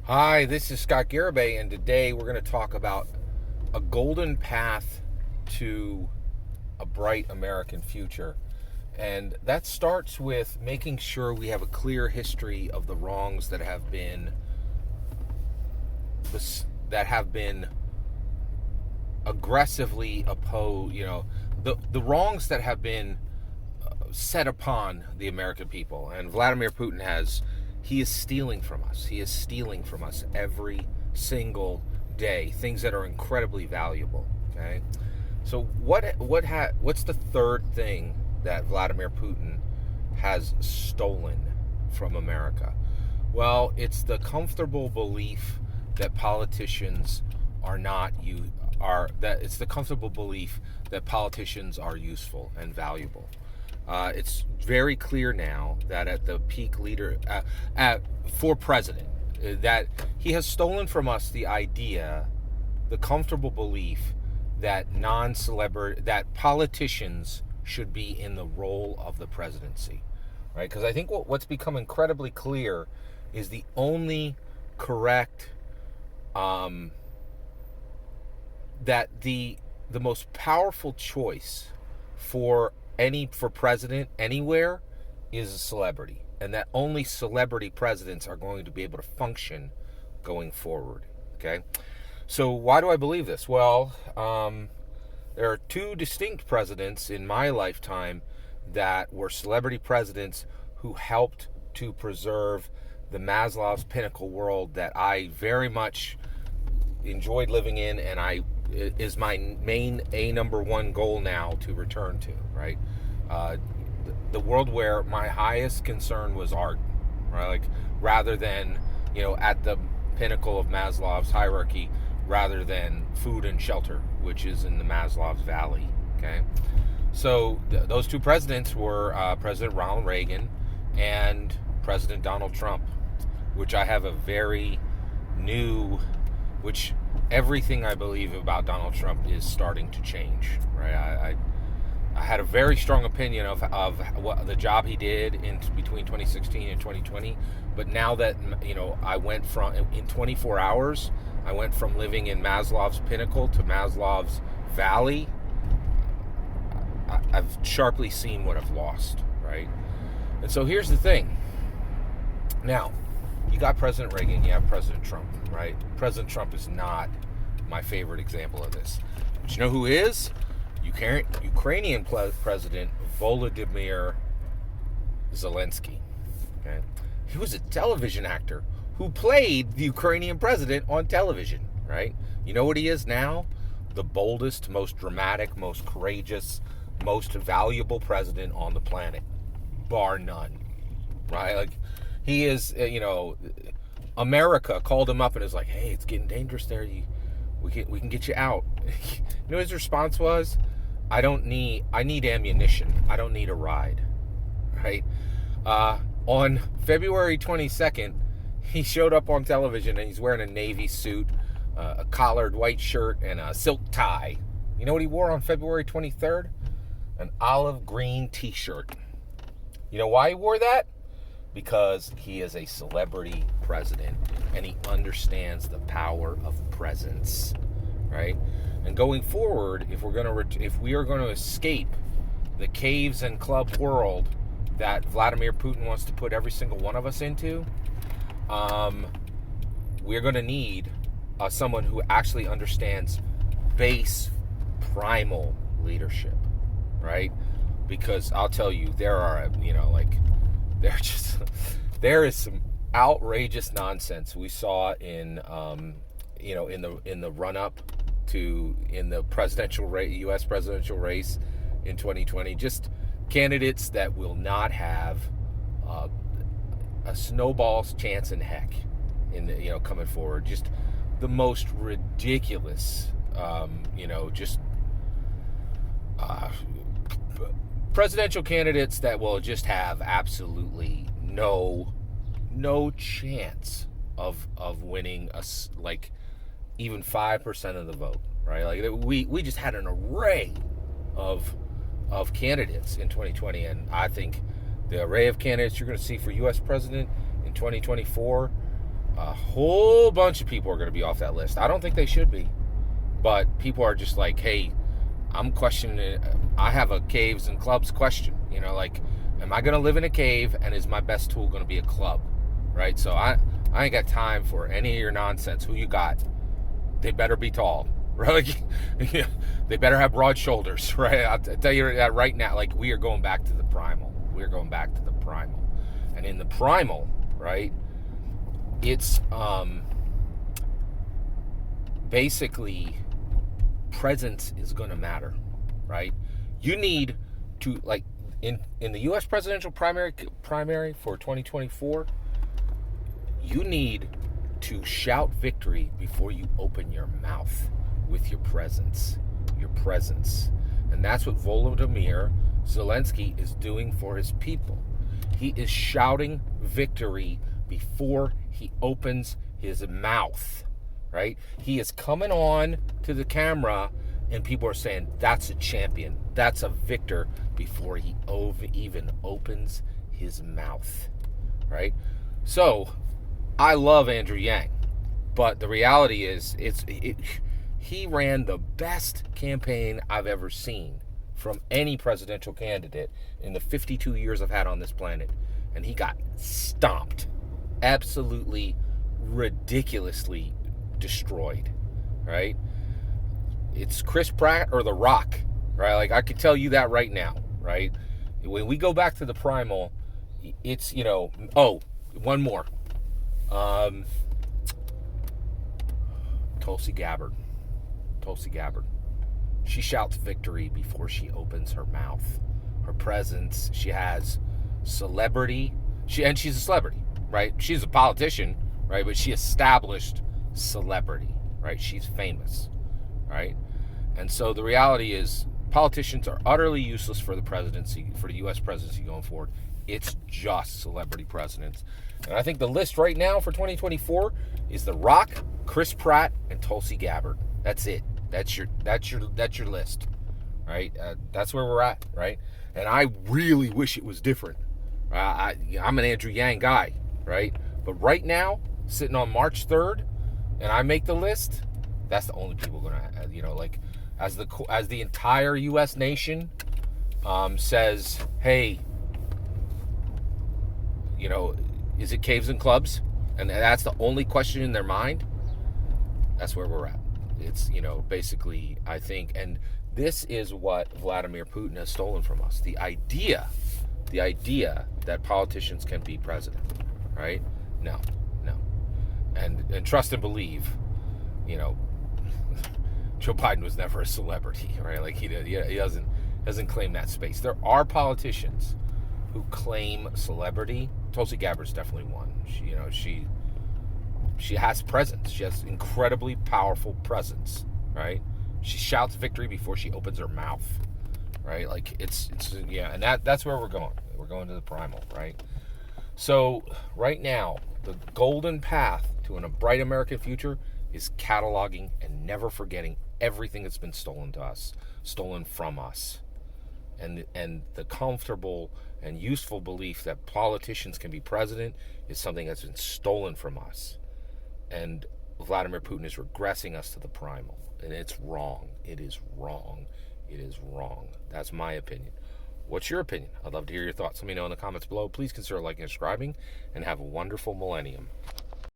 Hi, this is Scott Garibay, and today we're going to talk about a golden path to a bright American future. And that starts with making sure we have a clear history of the wrongs that have been aggressively opposed, the wrongs that have been set upon the American people. And Vladimir Putin he is stealing from us. He is stealing from us every single day things that are incredibly valuable. Okay, so what's the third thing that Vladimir Putin has stolen from America? Well, it's the comfortable belief that politicians are not you are that it's the comfortable belief that politicians are useful and valuable. It's very clear now that at the peak leader for president, that he has stolen from us the comfortable belief that that politicians should be in the role of the presidency, right? Because I think what's become incredibly clear is the only correct that the most powerful choice for president anywhere is a celebrity, and that only celebrity presidents are going to be able to function going forward. Okay, so why do I believe this? Well, there are two distinct presidents in my lifetime that were celebrity presidents who helped to preserve the Maslow's pinnacle world that I very much enjoyed living in, and is my main number one goal now to return to, right? The world where my highest concern was art, right? Like, rather than, at the pinnacle of Maslow's hierarchy, rather than food and shelter, which is in the Maslow's valley. Okay, so those two presidents were President Ronald Reagan and President Donald Trump, which I have a very new, which everything I believe about Donald Trump is starting to change, right? I had a very strong opinion of what the job he did in between 2016 and 2020, but now that I went from, in 24 hours, I went from living in Maslow's pinnacle to Maslow's valley. I've sharply seen what I've lost, right? And so here's the thing. Now, you got President Reagan, you have President Trump, right? President Trump is not my favorite example of this. But you know who is? Ukrainian President Volodymyr Zelensky. Okay? He was a television actor who played the Ukrainian president on television, right? You know what he is now? The boldest, most dramatic, most courageous, most valuable president on the planet, bar none, right? Like, he is, America called him up and is like, hey, it's getting dangerous there. We can get you out. You know what his response was? I need ammunition. I don't need a ride, right? On February 22nd, he showed up on television and he's wearing a navy suit, a collared white shirt, and a silk tie. You know what he wore on February 23rd? An olive green t-shirt. You know why he wore that? Because he is a celebrity president and he understands the power of presence, right? And going forward, if we are going to escape the caves and club world that Vladimir Putin wants to put every single one of us into, we're going to need someone who actually understands base primal leadership, right? Because I'll tell you, there is some outrageous nonsense we saw in the run up to in the U.S. presidential race in 2020. Just candidates that will not have a snowball's chance in heck in the coming forward. Just the most ridiculous, presidential candidates that will just have absolutely no chance of winning even 5% of the vote, right? Like, we just had an array of candidates in 2020, and I think the array of candidates you're going to see for U.S. president in 2024, whole bunch of people are going to be off that list. I don't think they should be, but people are just like, hey, I'm questioning it. I have a caves and clubs question. Like, am I going to live in a cave, and is my best tool going to be a club, right? So I ain't got time for any of your nonsense. Who you got? They better be tall, right? Like, they better have broad shoulders, right? I'll tell you that right now. Like, we are going back to the primal. We're going back to the primal. And in the primal, right, it's basically presence is going to matter, right? You need to, like, in the U.S. presidential primary for 2024, you need to shout victory before you open your mouth with your presence. And that's what Volodymyr Zelensky is doing for his people. He is shouting victory before he opens his mouth, right? He is coming on to the camera and people are saying, that's a champion, that's a victor, before he even opens his mouth, right? So, I love Andrew Yang, but the reality is, he ran the best campaign I've ever seen from any presidential candidate in the 52 years I've had on this planet, and he got stomped, absolutely ridiculously destroyed, right? It's Chris Pratt or The Rock, right? Like, I could tell you that right now, right? When we go back to the primal, it's, one more. Tulsi Gabbard. She shouts victory before she opens her mouth. Her presence, she has celebrity. She's a celebrity, right? She's a politician, right? But she established celebrity, right? She's famous, right? And so the reality is, politicians are utterly useless for the presidency, for the U.S. presidency going forward. It's just celebrity presidents. And I think the list right now for 2024 is The Rock, Chris Pratt, and Tulsi Gabbard. That's it. That's your list, right? That's where we're at, right? And I really wish it was different. I'm an Andrew Yang guy, right? But right now, sitting on March 3rd, and I make the list, that's the only people going to, like, as the entire U.S. nation says, hey, is it caves and clubs? And that's the only question in their mind. That's where we're at. It's, basically, I think, and this is what Vladimir Putin has stolen from us. The idea that politicians can be president, right? No. And trust and believe, Joe Biden was never a celebrity, right? Like, he doesn't claim that space. There are politicians who claim celebrity. Tulsi Gabbard's definitely one. She has presence. She has incredibly powerful presence, right? She shouts victory before she opens her mouth, right? Like, it's and that's where we're going. We're going to the primal, right? So right now, the golden path to a bright American future is cataloging and never forgetting everything that's been stolen from us. And the comfortable and useful belief that politicians can be president is something that's been stolen from us. And Vladimir Putin is regressing us to the primal. And it's wrong. It is wrong. It is wrong. That's my opinion. What's your opinion? I'd love to hear your thoughts. Let me know in the comments below. Please consider liking and subscribing, and have a wonderful millennium.